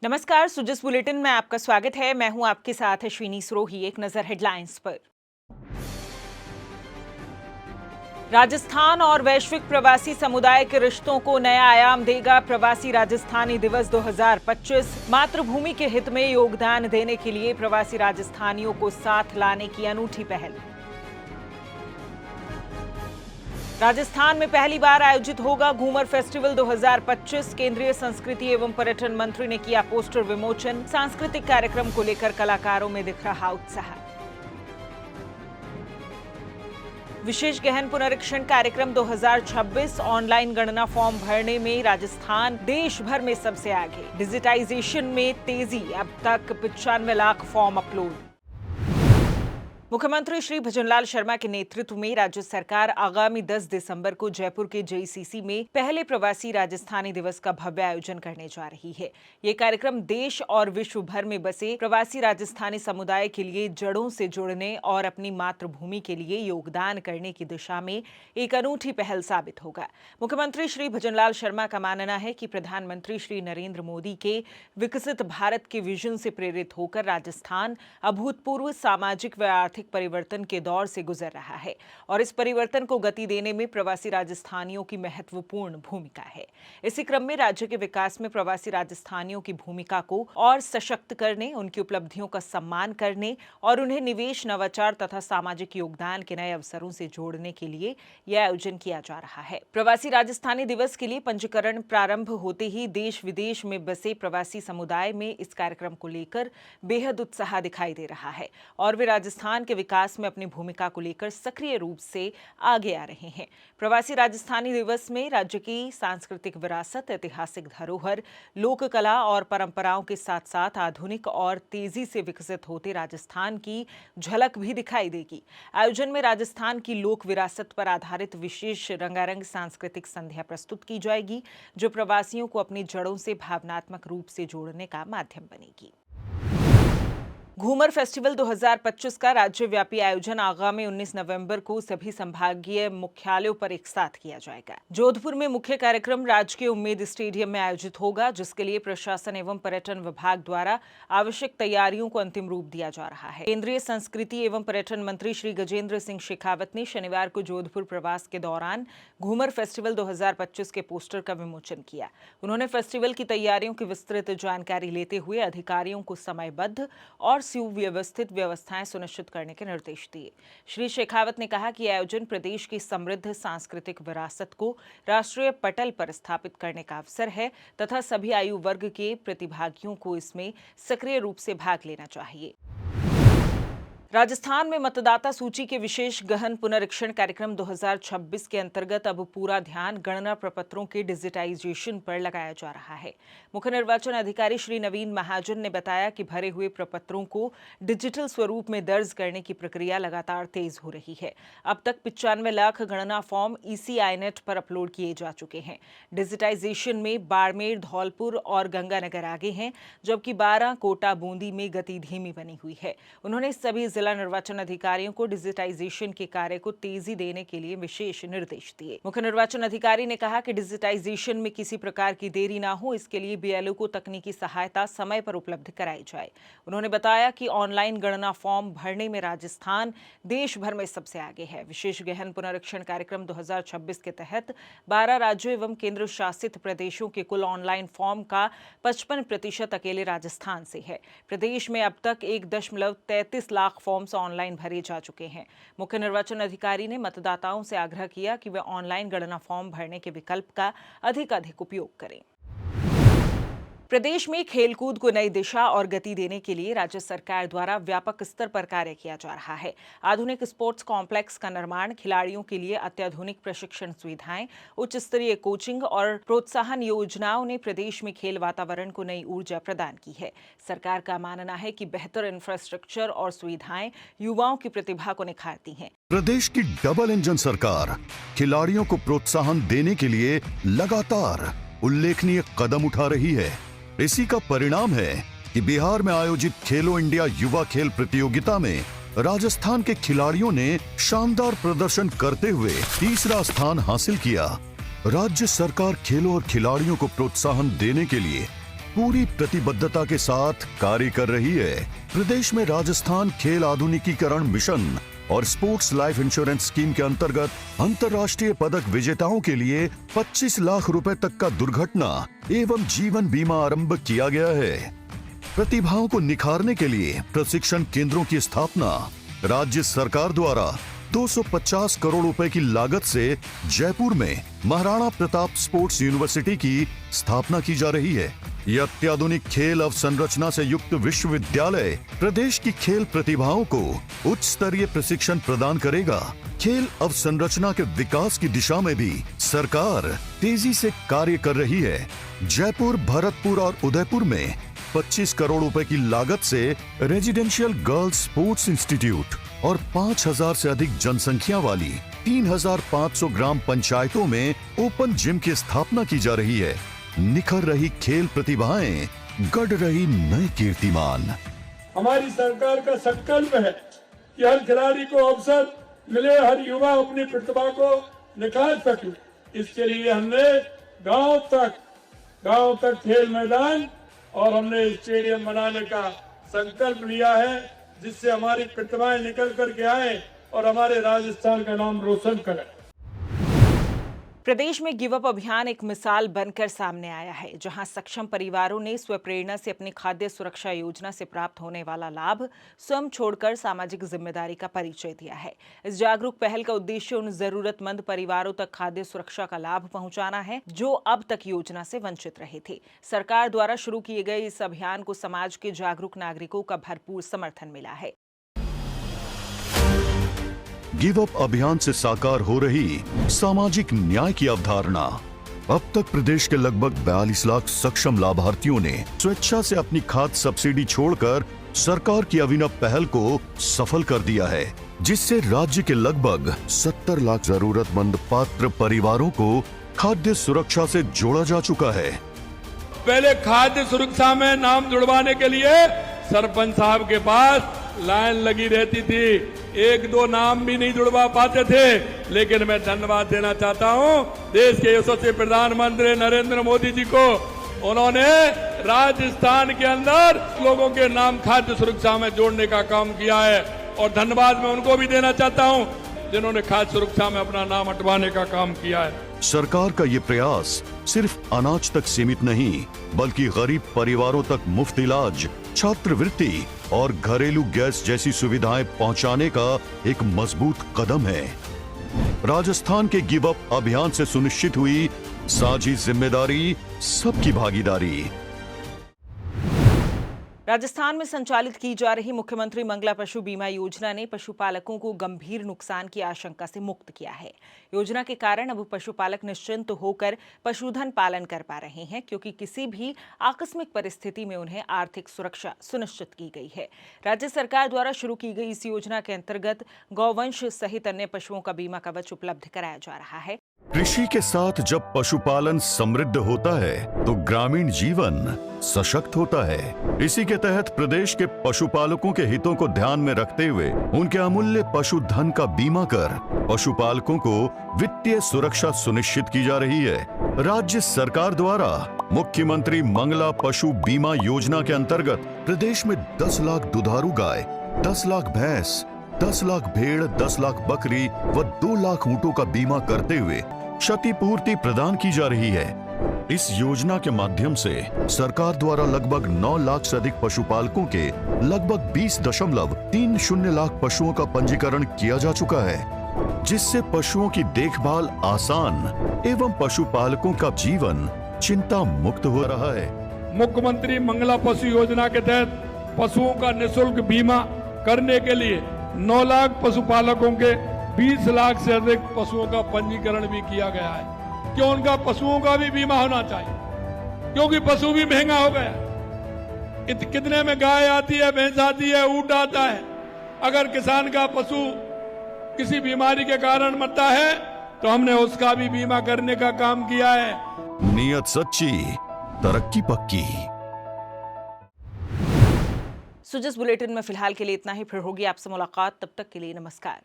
नमस्कार, सुजस बुलेटिन में आपका स्वागत है। मैं हूं आपके साथ अश्विनी सरोही। एक नजर हेडलाइंस पर। राजस्थान और वैश्विक प्रवासी समुदाय के रिश्तों को नया आयाम देगा प्रवासी राजस्थानी दिवस 2025। मातृभूमि के हित में योगदान देने के लिए प्रवासी राजस्थानियों को साथ लाने की अनूठी पहल। राजस्थान में पहली बार आयोजित होगा घूमर फेस्टिवल 2025। केंद्रीय संस्कृति एवं पर्यटन मंत्री ने किया पोस्टर विमोचन। सांस्कृतिक कार्यक्रम को लेकर कलाकारों में दिख रहा उत्साह। विशेष गहन पुनरीक्षण कार्यक्रम 2026। ऑनलाइन गणना फॉर्म भरने में राजस्थान देश भर में सबसे आगे। डिजिटाइजेशन में तेजी, अब तक 95 लाख फॉर्म अपलोड। मुख्यमंत्री श्री भजनलाल शर्मा के नेतृत्व में राज्य सरकार आगामी 10 दिसंबर को जयपुर के जेईसीसी में पहले प्रवासी राजस्थानी दिवस का भव्य आयोजन करने जा रही है। ये कार्यक्रम देश और विश्व भर में बसे प्रवासी राजस्थानी समुदाय के लिए जड़ों से जुड़ने और अपनी मातृभूमि के लिए योगदान करने की दिशा में एक अनूठी पहल साबित होगा। मुख्यमंत्री श्री भजनलाल शर्मा का मानना है कि प्रधानमंत्री श्री नरेंद्र मोदी के विकसित भारत के विजन से प्रेरित होकर राजस्थान अभूतपूर्व सामाजिक व आर्थिक परिवर्तन के दौर से गुजर रहा है और इस परिवर्तन को गति देने में प्रवासी राजस्थानियों की महत्वपूर्ण भूमिका है। इसी क्रम में राज्य के विकास में प्रवासी राजस्थानियों की भूमिका को और सशक्त करने, उनकी उपलब्धियों का सम्मान करने और उन्हें निवेश, नवाचार तथा सामाजिक योगदान के नए अवसरों से जोड़ने के लिए यह आयोजन किया जा रहा है। प्रवासी राजस्थानी दिवस के लिए पंजीकरण प्रारंभ होते ही देश विदेश में बसे प्रवासी समुदाय में इस कार्यक्रम को लेकर बेहद उत्साह दिखाई दे रहा है और वे राजस्थान के विकास में अपनी भूमिका को लेकर सक्रिय रूप से आगे आ रहे हैं। प्रवासी राजस्थानी दिवस में राज्य की सांस्कृतिक विरासत, ऐतिहासिक धरोहर, लोक कला और परंपराओं के साथ साथ आधुनिक और तेजी से विकसित होते राजस्थान की झलक भी दिखाई देगी। आयोजन में राजस्थान की लोक विरासत पर आधारित विशेष रंगारंग सांस्कृतिक संध्या प्रस्तुत की जाएगी, जो प्रवासियों को अपनी जड़ों से भावनात्मक रूप से जोड़ने का माध्यम बनेगी। घूमर फेस्टिवल 2025 का राज्यव्यापी आयोजन आगामी 19 नवंबर को सभी संभागीय मुख्यालयों पर एक साथ किया जाएगा। जोधपुर में मुख्य कार्यक्रम राजकीय उम्मेद स्टेडियम में आयोजित होगा, जिसके लिए प्रशासन एवं पर्यटन विभाग द्वारा आवश्यक तैयारियों को अंतिम रूप दिया जा रहा है। केंद्रीय संस्कृति एवं पर्यटन मंत्री श्री गजेंद्र सिंह शेखावत ने शनिवार को जोधपुर प्रवास के दौरान घूमर फेस्टिवल 2025 के पोस्टर का विमोचन किया। उन्होंने फेस्टिवल की तैयारियों की विस्तृत जानकारी लेते हुए अधिकारियों को समयबद्ध और सुव्यवस्थित व्यवस्थाएं सुनिश्चित करने के निर्देश दिए। श्री शेखावत ने कहा कि आयोजन प्रदेश की समृद्ध सांस्कृतिक विरासत को राष्ट्रीय पटल पर स्थापित करने का अवसर है तथा सभी आयु वर्ग के प्रतिभागियों को इसमें सक्रिय रूप से भाग लेना चाहिए। राजस्थान में मतदाता सूची के विशेष गहन पुनरीक्षण कार्यक्रम 2026 के अंतर्गत अब पूरा ध्यान गणना प्रपत्रों के डिजिटाइजेशन पर लगाया जा रहा है। मुख्य निर्वाचन अधिकारी श्री नवीन महाजन ने बताया कि भरे हुए प्रपत्रों को डिजिटल स्वरूप में दर्ज करने की प्रक्रिया लगातार तेज हो रही है। अब तक 95 लाख गणना फॉर्म ECINET पर अपलोड किए जा चुके हैं। डिजिटाइजेशन में बाड़मेर, धौलपुर और गंगानगर आगे हैं, जबकि 12 कोटा, बूंदी में गति धीमी बनी हुई है। उन्होंने सभी जिला निर्वाचन अधिकारियों को डिजिटाइजेशन के कार्य को तेजी देने के लिए विशेष निर्देश दिए। मुख्य निर्वाचन अधिकारी ने कहा कि डिजिटाइजेशन में किसी प्रकार की देरी ना हो, इसके लिए BLO को तकनीकी सहायता समय पर उपलब्ध कराई जाए। उन्होंने बताया कि ऑनलाइन गणना फॉर्म भरने में राजस्थान देश भर में सबसे आगे है। विशेष गहन पुनरीक्षण कार्यक्रम 2026 के तहत 12 राज्यों एवं केंद्र शासित प्रदेशों के कुल ऑनलाइन फॉर्म का 55% अकेले राजस्थान से है। प्रदेश में अब तक 1.33 लाख फॉर्म्स ऑनलाइन भरे जा चुके हैं। मुख्य निर्वाचन अधिकारी ने मतदाताओं से आग्रह किया कि वे ऑनलाइन गणना फॉर्म भरने के विकल्प का अधिक उपयोग करें। प्रदेश में खेलकूद को नई दिशा और गति देने के लिए राज्य सरकार द्वारा व्यापक स्तर पर कार्य किया जा रहा है। आधुनिक स्पोर्ट्स कॉम्प्लेक्स का निर्माण, खिलाड़ियों के लिए अत्याधुनिक प्रशिक्षण सुविधाएं, उच्च स्तरीय कोचिंग और प्रोत्साहन योजनाओं ने प्रदेश में खेल वातावरण को नई ऊर्जा प्रदान की है। सरकार का मानना है कि बेहतर इंफ्रास्ट्रक्चर और सुविधाएं युवाओं की प्रतिभा को निखारती हैं। प्रदेश की डबल इंजन सरकार खिलाड़ियों को प्रोत्साहन देने के लिए लगातार उल्लेखनीय कदम उठा रही है। इसी का परिणाम है कि बिहार में आयोजित खेलो इंडिया युवा खेल प्रतियोगिता में राजस्थान के खिलाड़ियों ने शानदार प्रदर्शन करते हुए तीसरा स्थान हासिल किया। राज्य सरकार खेलों और खिलाड़ियों को प्रोत्साहन देने के लिए पूरी प्रतिबद्धता के साथ कार्य कर रही है। प्रदेश में राजस्थान खेल आधुनिकीकरण मिशन और स्पोर्ट्स लाइफ इंश्योरेंस स्कीम के अंतर्गत अंतर्राष्ट्रीय पदक विजेताओं के लिए 25 लाख रुपए तक का दुर्घटना एवं जीवन बीमा आरंभ किया गया है। प्रतिभाओं को निखारने के लिए प्रशिक्षण केंद्रों की स्थापना राज्य सरकार द्वारा 250 करोड़ रुपए की लागत से जयपुर में महाराणा प्रताप स्पोर्ट्स यूनिवर्सिटी की स्थापना की जा रही है। यह अत्याधुनिक खेल अवसंरचना से युक्त विश्वविद्यालय प्रदेश की खेल प्रतिभाओं को उच्च स्तरीय प्रशिक्षण प्रदान करेगा। खेल अवसंरचना के विकास की दिशा में भी सरकार तेजी से कार्य कर रही है। जयपुर, भरतपुर और उदयपुर में 25 करोड़ रुपए की लागत से रेजिडेंशियल गर्ल्स स्पोर्ट्स इंस्टीट्यूट और 5000 से अधिक जनसंख्या वाली 3500 ग्राम पंचायतों में ओपन जिम की स्थापना की जा रही है। निखर रही खेल प्रतिभाएं, गढ़ रही नए कीर्तिमान। हमारी सरकार का संकल्प है कि हर खिलाड़ी को अवसर मिले, हर युवा अपनी प्रतिभा को निखार सके। इसके लिए हमने गांव तक खेल मैदान और हमने स्टेडियम बनाने का संकल्प लिया है, जिससे हमारी प्रतिभाएं निकल करके आए और हमारे राजस्थान का नाम रोशन करें। प्रदेश में गिव अप अभियान एक मिसाल बनकर सामने आया है, जहां सक्षम परिवारों ने स्वप्रेरणा से अपनी खाद्य सुरक्षा योजना से प्राप्त होने वाला लाभ स्वयं छोड़कर सामाजिक जिम्मेदारी का परिचय दिया है। इस जागरूक पहल का उद्देश्य उन जरूरतमंद परिवारों तक खाद्य सुरक्षा का लाभ पहुंचाना है जो अब तक योजना से वंचित रहे थे। सरकार द्वारा शुरू किए गए इस अभियान को समाज के जागरूक नागरिकों का भरपूर समर्थन मिला है। गिव अप अभियान से साकार हो रही सामाजिक न्याय की अवधारणा। अब तक प्रदेश के लगभग 42 लाख सक्षम लाभार्थियों ने स्वेच्छा से अपनी खाद्य सब्सिडी छोड़कर सरकार की अभिनव पहल को सफल कर दिया है, जिससे राज्य के लगभग 70 लाख जरूरतमंद पात्र परिवारों को खाद्य सुरक्षा से जोड़ा जा चुका है। पहले खाद्य सुरक्षा में नाम जुड़वाने के लिए सरपंच साहब के पास लाइन लगी रहती थी, 1-2 नाम भी नहीं जुड़वा पाते थे। लेकिन मैं धन्यवाद देना चाहता हूं देश के यशस्वी प्रधानमंत्री नरेंद्र मोदी जी को। उन्होंने राजस्थान के अंदर लोगों के नाम खाद्य सुरक्षा में जोड़ने का काम किया है, और धन्यवाद मैं उनको भी देना चाहता हूं जिन्होंने खाद्य सुरक्षा में अपना नाम हटवाने का काम किया है। सरकार का ये प्रयास सिर्फ अनाज तक सीमित नहीं, बल्कि गरीब परिवारों तक मुफ्त इलाज, छात्रवृत्ति और घरेलू गैस जैसी सुविधाएं पहुंचाने का एक मजबूत कदम है। राजस्थान के गिव अप अभियान से सुनिश्चित हुई साझी जिम्मेदारी, सबकी भागीदारी। राजस्थान में संचालित की जा रही मुख्यमंत्री मंगला पशु बीमा योजना ने पशुपालकों को गंभीर नुकसान की आशंका से मुक्त किया है। योजना के कारण अब पशुपालक निश्चिंत होकर पशुधन पालन कर पा रहे हैं, क्योंकि किसी भी आकस्मिक परिस्थिति में उन्हें आर्थिक सुरक्षा सुनिश्चित की गई है। राज्य सरकार द्वारा शुरू की गई इस योजना के अंतर्गत गौवंश सहित अन्य पशुओं का बीमा कवच उपलब्ध कराया जा रहा है। कृषि के साथ जब पशुपालन समृद्ध होता है तो ग्रामीण जीवन सशक्त होता है। इसी के तहत प्रदेश के पशुपालकों के हितों को ध्यान में रखते हुए उनके अमूल्य पशुधन का बीमा कर पशुपालकों को वित्तीय सुरक्षा सुनिश्चित की जा रही है। राज्य सरकार द्वारा मुख्यमंत्री मंगला पशु बीमा योजना के अंतर्गत प्रदेश में 10 लाख दुधारू गाय, 10 लाख भैंस, 10 लाख भेड़, 10 लाख बकरी व 2 लाख ऊंटों का बीमा करते हुए क्षतिपूर्ति प्रदान की जा रही है। इस योजना के माध्यम से सरकार द्वारा लगभग 9 लाख से अधिक पशुपालकों के लगभग 20.30 लाख पशुओं का पंजीकरण किया जा चुका है, जिससे पशुओं की देखभाल आसान एवं पशुपालकों का जीवन चिंता मुक्त हो रहा है। मुख्यमंत्री मंगला पशु योजना के तहत पशुओं का निःशुल्क बीमा करने के लिए 9 लाख पशुपालकों के 20 लाख से अधिक पशुओं का पंजीकरण भी किया गया है। क्यों उनका पशुओं का भी बीमा होना चाहिए, क्योंकि पशु भी महंगा हो गया। कितने में गाय आती है, भैंस आती है, ऊंट आता है। अगर किसान का पशु किसी बीमारी के कारण मरता है तो हमने उसका भी बीमा करने का काम किया है। नियत सच्ची, तरक्की पक्की। सुजस बुलेटिन में फिलहाल के लिए इतना ही। फिर होगी आपसे मुलाकात, तब तक के लिए नमस्कार।